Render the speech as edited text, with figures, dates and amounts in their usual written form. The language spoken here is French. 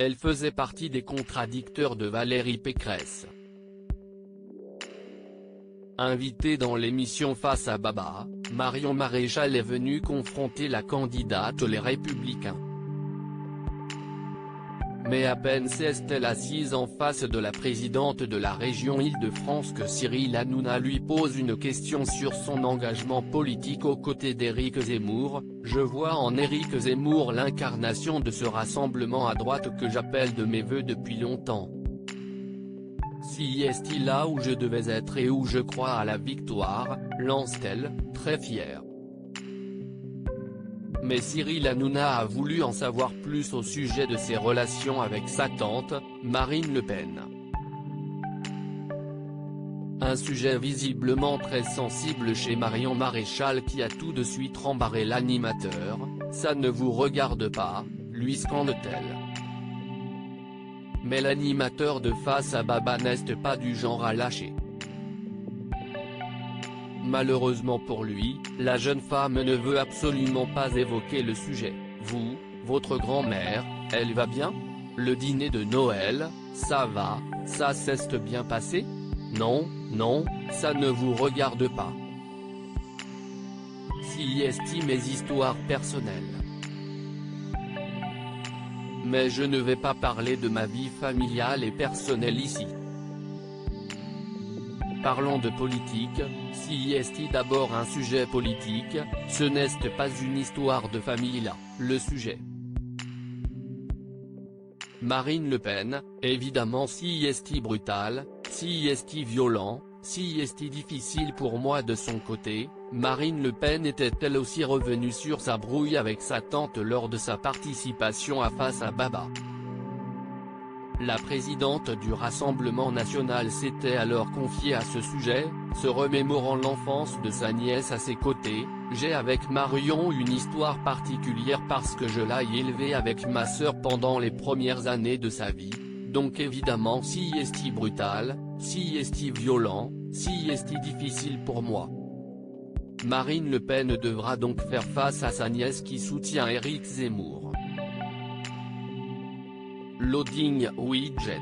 Elle faisait partie des contradicteurs de Valérie Pécresse. Invitée dans l'émission Face à Baba, Marion Maréchal est venue confronter la candidate Les Républicains. Mais à peine s'est-elle assise en face de la présidente de la région Île-de-France que Cyril Hanouna lui pose une question sur son engagement politique aux côtés d'Éric Zemmour. Je vois en Éric Zemmour l'incarnation de ce rassemblement à droite que j'appelle de mes vœux depuis longtemps. Si est-il là où je devais être et où je crois à la victoire, lance-t-elle, très fière. Mais Cyril Hanouna a voulu en savoir plus au sujet de ses relations avec sa tante, Marine Le Pen. Un sujet visiblement très sensible chez Marion Maréchal qui a tout de suite rembarré l'animateur. « Ça ne vous regarde pas », lui scande-t-elle. Mais l'animateur de Face à Baba n'est pas du genre à lâcher. Malheureusement pour lui, la jeune femme ne veut absolument pas évoquer le sujet. « Vous, votre grand-mère, elle va bien? Le dîner de Noël, ça va, ça s'est bien passé? Non, non, ça ne vous regarde pas. » Si est mes histoires personnelles. Mais je ne vais pas parler de ma vie familiale et personnelle ici. Parlons de politique. Si est d'abord un sujet politique, ce n'est pas une histoire de famille là, le sujet. Marine Le Pen, évidemment si est brutal, si est violent, si est difficile pour moi de son côté. Marine Le Pen était-elle aussi revenue sur sa brouille avec sa tante lors de sa participation à Face à Baba? La présidente du Rassemblement national s'était alors confiée à ce sujet, se remémorant l'enfance de sa nièce à ses côtés. « J'ai avec Marion une histoire particulière parce que je l'ai élevée avec ma sœur pendant les premières années de sa vie, donc évidemment si est brutal, si est violent, si est difficile pour moi. » Marine Le Pen devra donc faire face à sa nièce qui soutient Éric Zemmour. Loading widget.